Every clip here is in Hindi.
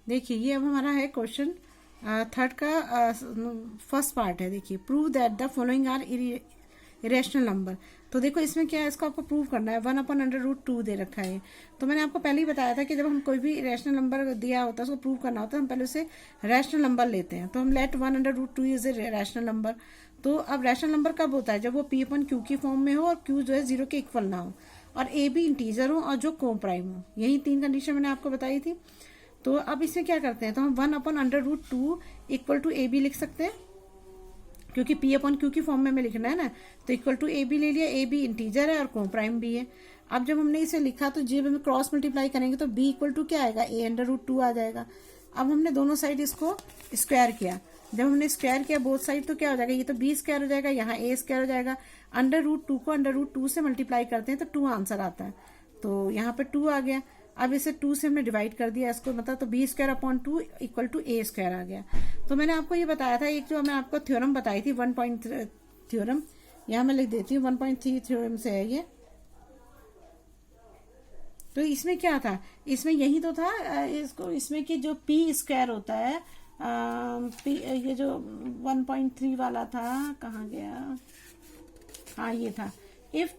देखिए ये अब हमारा है क्वेश्चन थर्ड का फर्स्ट पार्ट है। देखिए prove that the following are irrational number. तो देखो इसमें क्या है, इसको आपको प्रूव करना है। 1/√2 दे रखा है। तो मैंने आपको पहले ही बताया था कि जब हम कोई भी रैशनल नंबर दिया होता है उसको प्रूव करना होता है, हम पहले उसे रैशनल नंबर लेते हैं। तो हम let 1/√2 is a rational number. तो अब रैशनल नंबर कब होता है, जब वो P/Q की फॉर्म में हो और Q जो है 0 के इक्वल ना हो और A भी इंटीजर हो और जो को प्राइम हो। यही 3 कंडीशन मैंने आपको बताई थी। तो अब इसमें क्या करते हैं, तो हम 1/√2 इक्वल टू AB लिख सकते हैं, क्योंकि P/Q की फॉर्म में हमें लिखना है ना। तो इक्वल टू AB ले लिया, AB इंटीजर है और को प्राइम भी है। अब जब हमने इसे लिखा तो जब हम क्रॉस मल्टीप्लाई करेंगे तो B इक्वल टू क्या आएगा, A/√2 आ जाएगा। अब हमने दोनों साइड इसको स्क्वायर किया। जब हमने स्क्वायर किया बोथ साइड तो क्या हो जाएगा, ये तो B स्क्वायर हो जाएगा, यहाँ A स्क्वायर हो जाएगा। √2 को √2 से मल्टीप्लाई करते हैं तो 2 आंसर आता है। तो यहाँ पे 2 आ गया। अब इसे 2 से हमने डिवाइड कर दिया इसको, मतलब तो B² इक्वल टू A² आ गया। तो मैंने आपको ये बताया था, एक जो मैं आपको थ्योरम बताई थी 1.3 थ्योरम, यहाँ मैं लिख देती हूँ 1.3 थ्योरम से है ये। तो इसमें क्या था, इसमें यही तो था इसको, इसमें कि जो P² होता है ये जो 1.3 वाला था, कहाँ गया, हाँ ये था। If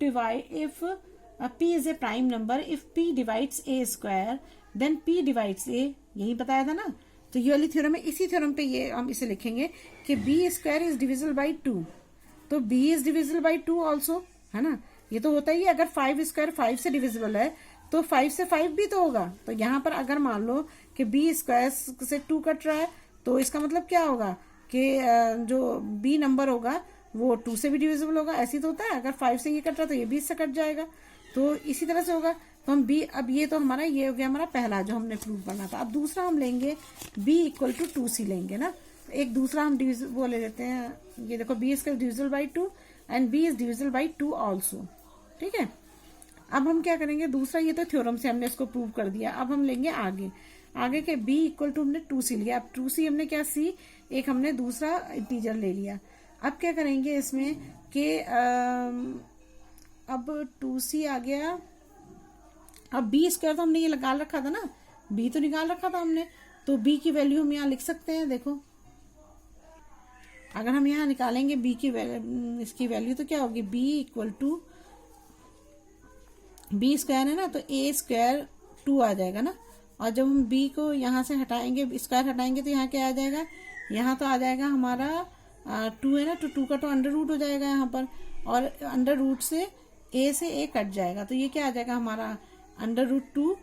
P is a prime number, if P divides A² then P divides A, यही बताया था ना। तो ये वाली थ्योरम है, इसी थ्योरम पे ये हम इसे लिखेंगे कि B² इज डिविजिबल बाई 2। तो B is divisible by 2 also, है ना। ये तो होता ही है, अगर 5² 5 से डिविजिबल है तो 5 से 5 भी तो होगा। तो यहाँ पर अगर मान लो कि B² से 2 कट रहा है तो इसका मतलब क्या होगा कि जो B नंबर होगा वो 2 से भी डिविजिबल होगा। ऐसी तो होता है, अगर 5 से ये कट रहा है तो ये 20 से कट जाएगा। तो इसी तरह से होगा। तो हम B, अब ये तो हमारा ये हो गया हमारा पहला जो हमने प्रूव करना था। अब दूसरा हम लेंगे B इक्वल टू 2C लेंगे ना। एक दूसरा हम वो ले लेते हैं, ये देखो B is divisible by 2 and B is divisible by 2 also. ठीक है। अब हम क्या करेंगे, दूसरा ये तो थ्योरम से हमने इसको प्रूव कर दिया। अब हम लेंगे आगे के B इक्वल टू हमने 2C लिया। अब 2C हमने क्या, C एक हमने दूसरा इंटीजर ले लिया। अब क्या करेंगे इसमें कि अब 2C आ गया। अब B² तो हमने ये निकाल रखा था ना, B तो निकाल रखा था हमने, तो B की वैल्यू हम यहाँ लिख सकते हैं। देखो अगर हम यहाँ निकालेंगे B की इसकी वैल्यू तो क्या होगी, B इक्वल टू B² है ना, तो A² 2 आ जाएगा ना। और जब हम B को यहाँ से हटाएंगे, स्क्वायर हटाएंगे तो यहाँ क्या आ जाएगा, यहाँ तो आ जाएगा हमारा 2 है ना, तो 2 का तो अंडर रूट हो जाएगा यहाँ पर, और अंडर रूट से A कट जाएगा। तो ये क्या आ जाएगा हमारा √2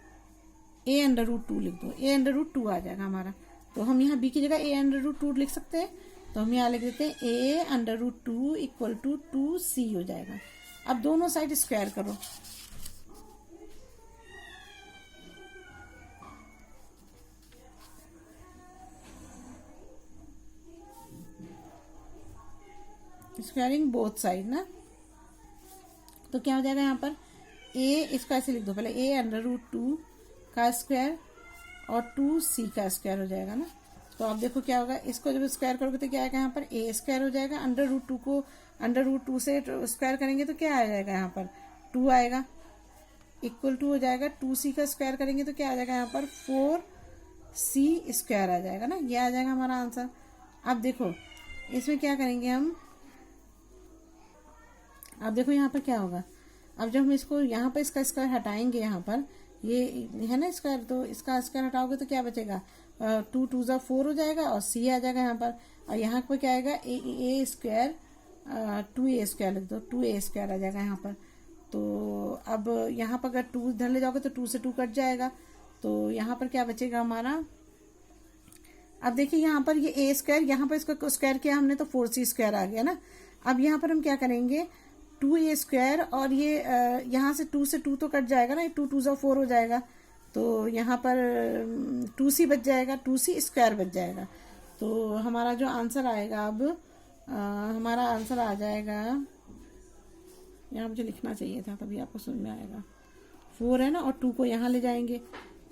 A√2 लिख दो, A√2 आ जाएगा हमारा। तो हम यहाँ B की जगह A√2 लिख सकते हैं। तो हम यहाँ लिख देते हैं A√2 इक्वल टू 2C हो जाएगा। अब दोनों साइड स्क्वायर करो। स्क्वायरिंग बोथ साइड ना, तो क्या हो जाएगा यहाँ पर इसको ऐसे लिख दो पहले, A√2 का स्क्वायर और 2C का स्क्वायर हो जाएगा ना। तो आप देखो क्या होगा, इसको जब स्क्वायर करोगे तो क्या आएगा यहाँ पर A² हो जाएगा। √2 को √2 से स्क्वायर करेंगे तो क्या आ जाएगा यहाँ पर 2 आएगा, इक्वल टू हो जाएगा 2C का स्क्वायर करेंगे तो क्या आ जाएगा यहाँ पर 4C² आ जाएगा ना। ये आ जाएगा हमारा आंसर। अब देखो इसमें क्या करेंगे हम, अब देखो यहाँ पर क्या होगा। अब जब हम इसको यहाँ पर इसका स्क्वायर हटाएंगे, यहाँ पर ये है ना स्क्वायर, तो इसका स्क्वायर हटाओगे तो क्या बचेगा, 2 2 ज़ा 4 हो जाएगा और C आ जाएगा यहाँ पर। और यहाँ पर क्या आएगा A² 2A² लिख दो, 2A² आ जाएगा यहाँ पर। तो अब यहाँ पर अगर 2 इधर ले जाओगे तो 2 से 2 कट जाएगा। तो यहाँ पर क्या बचेगा हमारा, अब देखिए यहाँ पर ये A², यहाँ पर इसका स्क्वायर किया हमने तो 4C² आ गया ना। अब यहाँ पर हम क्या करेंगे 2A² और ये यहाँ से 2 से 2 तो कट जाएगा ना, 2 2 ज़ा 4 हो जाएगा। तो यहाँ पर 2C बच जाएगा, 2C² बच जाएगा। तो हमारा जो आंसर आएगा अब हमारा आंसर आ जाएगा, यहाँ मुझे लिखना चाहिए था तभी आपको समझ में आएगा, 4 है ना, और 2 को यहाँ ले जाएंगे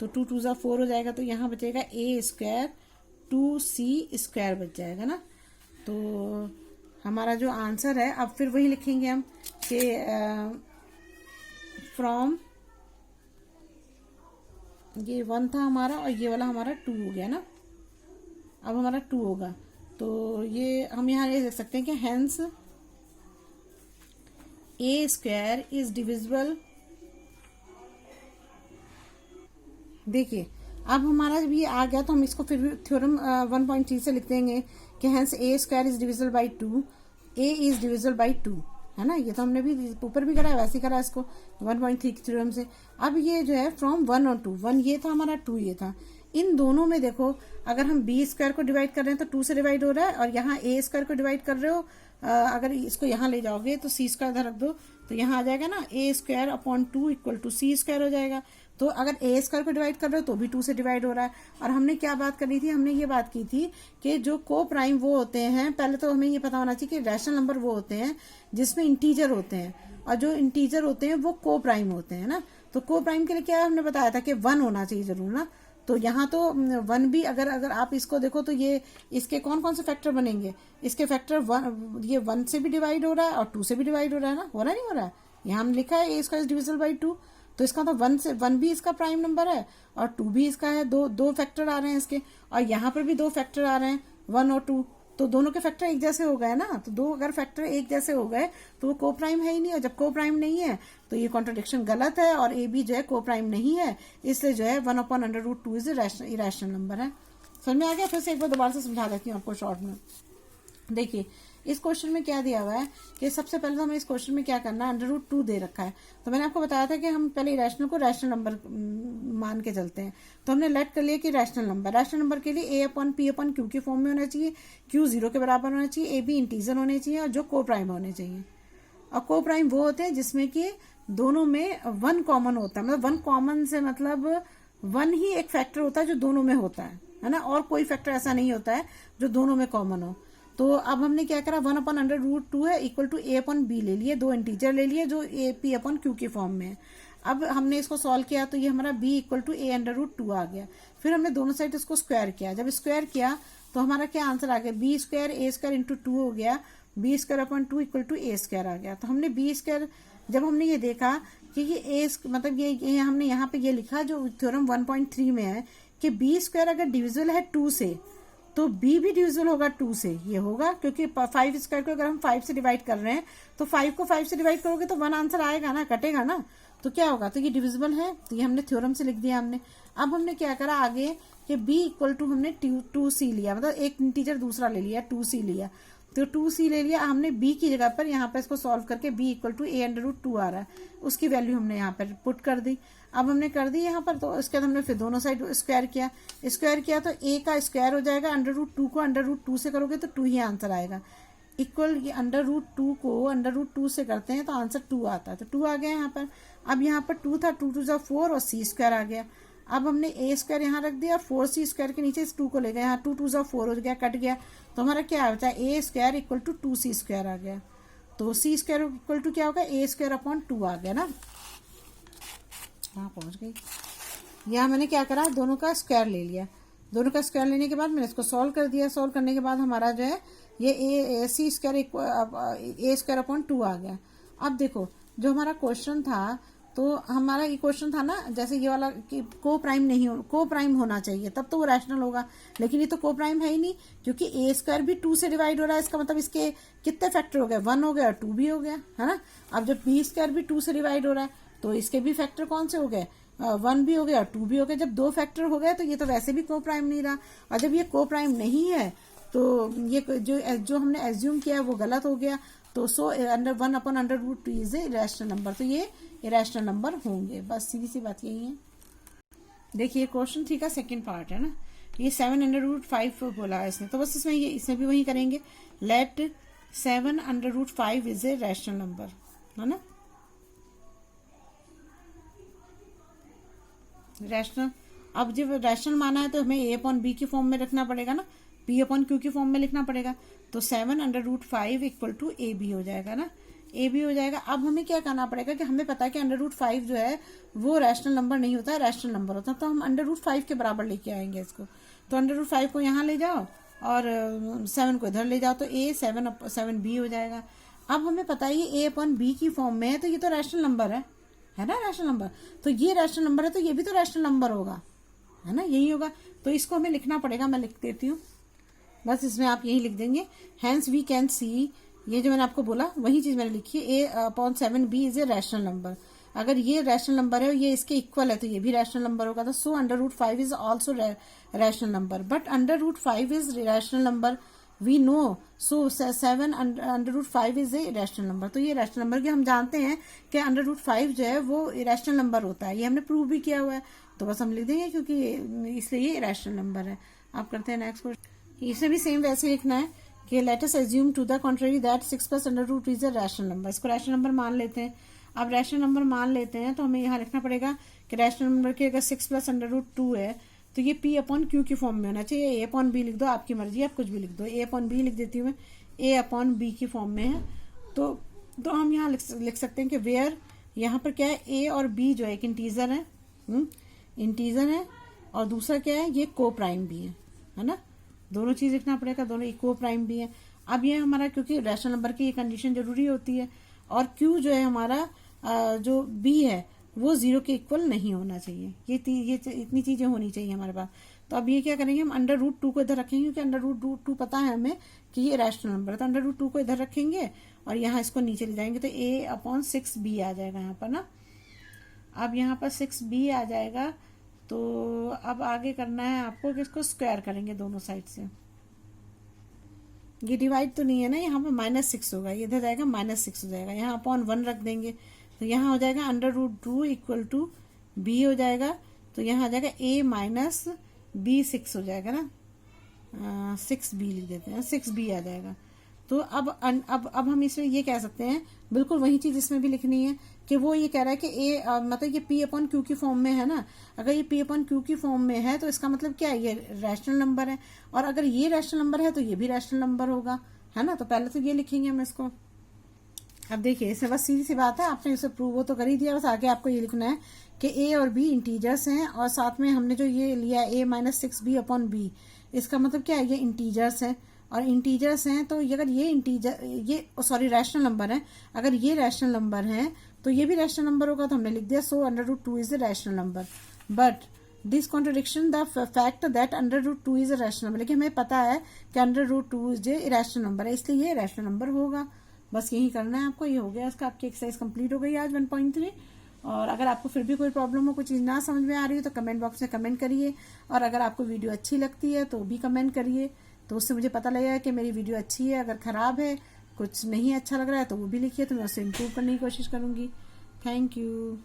तो 2 2 ज़ा 4 हो जाएगा। तो यहाँ बचेगा A² 2C² बच जाएगा ना। तो हमारा जो आंसर है, अब फिर वही लिखेंगे हम कि फ्रॉम ये 1 था हमारा और ये वाला हमारा 2 हो गया ना। अब हमारा 2 होगा तो ये हम यहाँ ये देख सकते हैं कि hence A square is divisible. देखिए अब हमारा जब ये आ गया तो हम इसको फिर भी थ्योरम 1.3 से लिख देंगे कि hence A square is divisible by 2, A is divisible by 2, है ना। ये तो हमने भी ऊपर भी करा है, वैसे ही करा इसको 1.3 की थ्योरम से। अब ये जो है फ्रॉम 1 और 2, 1 ये था हमारा, 2 ये था, इन दोनों में देखो अगर हम बी स्क्वायर को डिवाइड कर रहे हैं तो 2 से डिवाइड हो रहा है, और यहाँ ए स्क्वायर को डिवाइड कर रहे हो, अगर इसको यहाँ ले जाओगे तो सी स्क्वायर इधर रख दो तो यहाँ आ जाएगा ना a square upon 2 equal to c square हो जाएगा। तो अगर ए स्क्वायर को डिवाइड कर रहे हो तो भी 2 से डिवाइड हो रहा है। और हमने क्या बात करी थी, हमने ये बात की थी कि जो को प्राइम वो होते हैं, पहले तो हमें ये पता होना चाहिए कि रैशनल नंबर वो होते हैं जिसमें इंटीजर होते हैं, और जो इंटीजर होते हैं वो को प्राइम होते हैं ना। तो को प्राइम के लिए क्या हमने बताया था कि 1 होना चाहिए जरूर ना। तो यहाँ तो 1 भी अगर आप इसको देखो तो ये इसके कौन कौन से फैक्टर बनेंगे, इसके फैक्टर 1, ये 1 से भी डिवाइड हो रहा है और 2 से भी डिवाइड हो रहा है ना, हो रहा नहीं हो रहा है। यहाँ हम लिखा है ए स्क्वायर इज डिविजिबल बाई 2, तो इसका तो 1 भी इसका प्राइम नंबर है और 2 भी इसका है। दो फैक्टर आ रहे हैं इसके, और यहाँ पर भी 2 फैक्टर आ रहे हैं 1 और 2, तो दोनों के फैक्टर एक जैसे हो गए ना। तो 2 अगर फैक्टर एक जैसे हो गए तो वो को प्राइम है ही नहीं, और जब को प्राइम नहीं है तो ये कॉन्ट्रडिक्शन गलत है, और ए बी जो है को प्राइम नहीं है, इसलिए जो है 1/√2 इज इरेशनल नंबर है। समझ में आ गया? फिर से एक बार दोबारा से समझा देती हूँ आपको शॉर्ट में। देखिए इस क्वेश्चन में क्या दिया हुआ है कि सबसे पहले तो हमें इस क्वेश्चन में क्या करना है, √2 दे रखा है। तो मैंने आपको बताया था कि हम पहले इरेशनल को रैशनल नंबर मान के चलते हैं। तो हमने लेट कर लिया कि रैशनल नंबर के लिए a/p/q की फॉर्म में होना चाहिए, q 0 के बराबर होना चाहिए, a b इंटीजर होने चाहिए, और जो को प्राइम होने चाहिए। और को प्राइम वो होते हैं जिसमें कि दोनों में 1 कॉमन होता है, मतलब 1 कॉमन से मतलब 1 ही एक फैक्टर होता है जो दोनों में होता है ना, और कोई फैक्टर ऐसा नहीं होता है जो दोनों में कॉमन हो। तो अब हमने क्या करा, 1/√2 है इक्वल टू a/b ले लिए, 2 इंटीजर ले लिए जो p/q की फॉर्म में है। अब हमने इसको सॉल्व किया तो ये हमारा b इक्वल टू a/√2 आ गया। फिर हमने दोनों साइड इसको स्क्वायर किया, जब स्क्वायर किया तो हमारा क्या आंसर आ गया, b square a square into 2 हो गया, b square upon 2 equal to a square आ गया। तो हमने b स्क्वायर जब हमने ये देखा कि ये a मतलब ये हमने यहाँ पे ये लिखा जो थ्योरम 1.3 में है कि b स्क्वायर अगर डिविजिबल है 2 से तो b भी डिविजिबल होगा 2 से, ये होगा क्योंकि 5 स्क्वायर को अगर हम 5 से डिवाइड कर रहे हैं तो 5 को 5 से डिवाइड करोगे तो 1 आंसर आएगा ना, कटेगा ना, तो क्या होगा, तो ये डिविजिबल है। तो ये हमने थ्योरम से लिख दिया हमने। अब हमने क्या करा आगे कि b इक्वल टू हमने 2c लिया, मतलब एक इंटीजर दूसरा ले लिया, 2c लिया, तो 2c ले लिया हमने b की जगह पर, यहाँ पर इसको सॉल्व करके b इक्वल टू a/√2 आ रहा है, उसकी वैल्यू हमने यहाँ पर पुट कर दी। अब हमने कर दी यहाँ पर, तो उसके बाद हमने फिर दोनों साइड स्क्वायर किया तो a का स्क्वायर हो जाएगा, √2 को √2 से करोगे तो 2 ही आंसर आएगा, इक्वल ये √2 को √2 से करते हैं तो आंसर 2 आता है, तो 2 आ गया यहाँ पर। अब यहाँ पर 2 था, 2 2 4 और c स्क्वायर आ गया। अब हमने a स्क्वायर यहाँ रख दिया, 4c स्क्वायर के नीचे इस 2 को ले गए, यहाँ 2 2 4 हो गया, कट गया, तो हमारा क्या बचा, a square equal to 2c square आ गया। तो c स्क्वायर इक्वल टू क्या होगा, a स्क्वायर अपॉन 2 आ गया ना। हाँ पहुंच गई। यहाँ मैंने क्या करा, दोनों का स्क्वायर ले लिया, दोनों का स्क्वायर लेने के बाद मैंने इसको सॉल्व कर दिया। सॉल्व करने के बाद हमारा जो है ये c square a square upon 2 आ गया। अब देखो जो हमारा क्वेश्चन था, तो हमारा ये क्वेश्चन था ना, जैसे ये वाला कि को प्राइम नहीं हो, को प्राइम होना चाहिए तब तो वो रैशनल होगा, लेकिन ये तो को प्राइम है ही नहीं क्योंकि a स्क्वायर भी 2 से डिवाइड हो रहा है, इसका मतलब इसके कितने फैक्टर हो गए, 1 हो गया और 2 भी हो गया, है ना। अब जब b स्क्वायर भी 2 से डिवाइड हो रहा है तो इसके भी फैक्टर कौन से हो गए, 1 भी हो गया और 2 भी हो गया। जब 2 फैक्टर हो गए तो ये तो वैसे भी को प्राइम नहीं रहा, और जब ये को प्राइम नहीं है तो ये जो हमने एज्यूम किया वो गलत हो गया। तो सो 1/√2 इज ए इरेशनल नंबर, तो ये इरेशनल नंबर होंगे, बस सीधी सी बात यही है। देखिए क्वेश्चन 3 का सेकंड पार्ट है ना, ये 7/5 बोला है इसने, तो बस इसमें भी वही करेंगे, let 7/5 is a rational number, है ना, रैशनल। अब जब रैशनल माना है तो हमें a/b की फॉर्म में रखना पड़ेगा ना, p/q की फॉर्म में लिखना पड़ेगा, तो 7/5 इक्वल टू ab हो जाएगा ना, ab हो जाएगा। अब हमें क्या करना पड़ेगा कि हमें पता है कि √5 जो है वो रैशनल नंबर नहीं होता है, रैशनल नंबर होता है, तो हम √5 के बराबर लेके आएंगे इसको। तो √5 को यहाँ ले जाओ और 7 को इधर ले जाओ, तो a 7b हो जाएगा। अब हमें पता है ये a/b की फॉर्म में है तो ये तो रैशनल नंबर है है ना रैशनल नंबर। तो ये रैशनल नंबर है तो ये भी तो रैशनल नंबर होगा, है ना, यही होगा। तो इसको हमें लिखना पड़ेगा, मैं लिख देती हूँ, बस इसमें आप यही लिख देंगे। हैंस वी कैन सी, ये जो मैंने आपको बोला वही चीज मैंने लिखी है, a/7b is a rational number. अगर ये रैशनल नंबर है और ये इसके इक्वल है तो ये भी रैशनल नंबर होगा। तो so √5 is also rational number, but √5 is rational number we know, so 7 √5 is a rational number. तो ये रैशनल नंबर के हम जानते हैं कि √5 जो है वो रैशनल नंबर होता है, ये हमने प्रूव भी किया हुआ है। तो बस हम लिख देंगे क्योंकि इसलिए ये रैशनल नंबर है। आप करते हैं नेक्स्ट क्वेश्चन। इसमें भी सेम वैसे लिखना है कि let us assume to the contrary that 6 + √2 is a rational number. इसको रैशनल नंबर मान लेते हैं। अब रैशनल नंबर मान लेते हैं तो हमें यहाँ लिखना पड़ेगा कि रैशनल नंबर की अगर 6 + √2 है तो ये P/Q की फॉर्म में होना चाहिए। A/B लिख दो, आपकी मर्जी, आप कुछ भी लिख दो। A/B लिख देती हूँ मैं, A/B की फॉर्म में है। तो हम यहाँ लिख सकते हैं कि वेयर, यहाँ पर क्या है, A और B जो है एक इंटीजर है, इंटीजर है, और दूसरा क्या है, ये को प्राइम भी है ना। दोनों चीज लिखना पड़ेगा, दोनों इको प्राइम भी है। अब ये हमारा, क्योंकि रैशनल नंबर की ये कंडीशन जरूरी होती है, और Q जो है हमारा जो B है वो 0 के इक्वल नहीं होना चाहिए। ये इतनी चीजें होनी चाहिए हमारे पास। तो अब ये क्या करेंगे, हम √2 को इधर रखेंगे क्योंकि √2 पता है हमें कि ये रैशनल नंबर है। तो √2 को इधर रखेंगे और यहाँ इसको नीचे ले जाएंगे तो A/6b आ जाएगा यहाँ पर ना। अब यहाँ पर 6b आ जाएगा। तो अब आगे करना है आपको कि इसको स्क्वायर करेंगे दोनों साइड से। ये डिवाइड तो नहीं है ना, यहाँ पर -6 होगा, ये इधर जाएगा -6 हो जाएगा, यहाँ /1 रख देंगे तो यहाँ हो जाएगा √2 = b हो जाएगा। तो यहाँ आ जाएगा A-B6 हो जाएगा ना, 6b लिख देते हैं, 6b आ जाएगा। तो अब हम इसमें ये कह सकते हैं, बिल्कुल वही चीज इसमें भी लिखनी है कि वो ये कह रहा है कि मतलब ये P/Q की फॉर्म में है ना। अगर ये P/Q की फॉर्म में है तो इसका मतलब क्या है, ये रैशनल नंबर है, और अगर ये रैशनल नंबर है तो ये भी रैशनल नंबर होगा, है ना। तो पहले तो ये लिखेंगे हम इसको। अब देखिए, इससे बस सीधी सी बात है, आपने इसे प्रूव वो तो कर ही दिया, बस आगे आपको ये लिखना है कि A और B इंटीजर्स हैं, और साथ में हमने जो ये लिया A-6b/b, इसका मतलब क्या है, ये इंटीजर्स है, और इंटीजर्स हैं तो अगर ये इंटीजर, ये सॉरी रैशनल नंबर है, अगर ये रैशनल नंबर है तो ये भी रैशनल नंबर होगा। तो हमने लिख दिया सो √2 is a rational number, but this contradiction the fact that √2 is a rational number, लेकिन हमें पता है कि √2 इज ए रैशनल नंबर है, इसलिए ये रैशनल नंबर होगा। बस यही करना है आपको। ये हो गया इसका, आपकी एक्सरसाइज कंप्लीट हो गई आज 1.3। और अगर आपको फिर भी कोई प्रॉब्लम हो, कोई चीज़ ना समझ में आ रही हो तो कमेंट बॉक्स में कमेंट करिए, और अगर आपको वीडियो अच्छी लगती है तो भी कमेंट करिए, तो उससे मुझे पता लगेगा कि मेरी वीडियो अच्छी है। अगर खराब है, कुछ नहीं अच्छा लग रहा है तो वो भी लिखिए, तो मैं उससे इम्प्रूव करने की कोशिश करूँगी। Thank you.